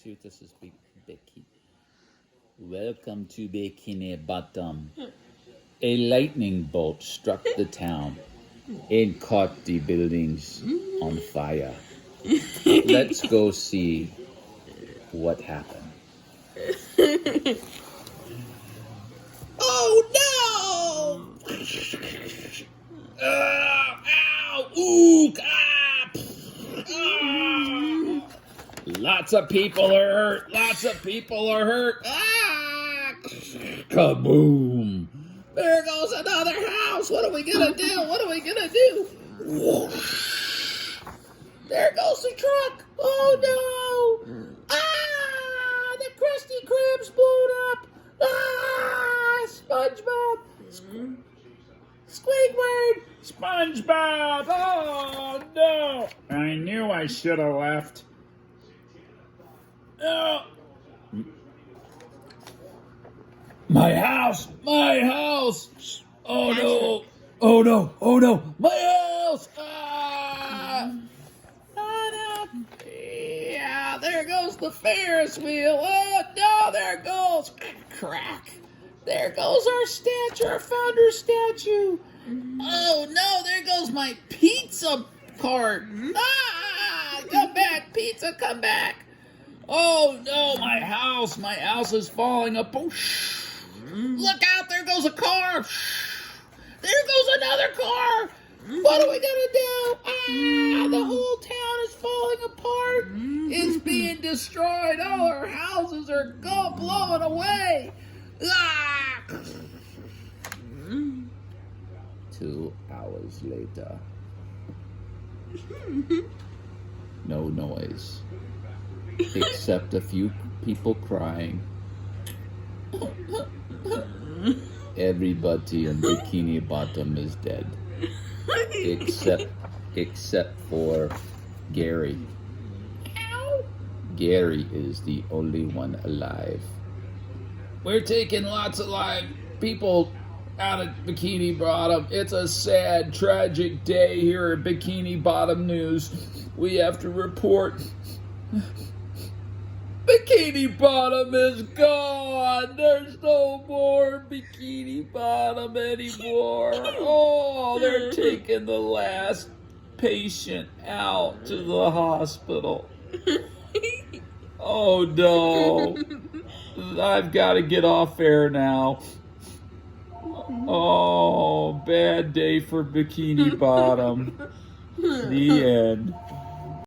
This is Becky. Welcome to Bikini Bottom. A lightning bolt struck the town and caught the buildings on fire. Let's go see what happened. Oh no! Ow! Ooh! Lots of people are hurt. Kaboom! There goes another house. What are we gonna do? Whoosh. There goes the truck. Oh no! The Krusty Krab's blown up. SpongeBob. Squidward. SpongeBob. Oh no! I knew I should have left. Oh. My house! Oh no! My house! Oh no! Yeah, there goes the Ferris wheel. Oh no, there goes crack. There goes our founder statue. Oh no, there goes my pizza cart. Come back, pizza, come back. Oh no, my house is falling apart. Look out, there goes a car. There goes another car. What are we gonna do? The whole town is falling apart. It's being destroyed. All our houses are blowing away. 2 hours later. No noise. Except a few people crying. Everybody in Bikini Bottom is dead. Except for Gary. Gary is the only one alive. We're taking lots of live people out of Bikini Bottom. It's a sad, tragic day here at Bikini Bottom News. We have to report Bikini Bottom is gone. There's no more Bikini Bottom anymore. Oh, they're taking the last patient out to the hospital. Oh no. I've got to get off air now. Oh, bad day for Bikini Bottom. The end.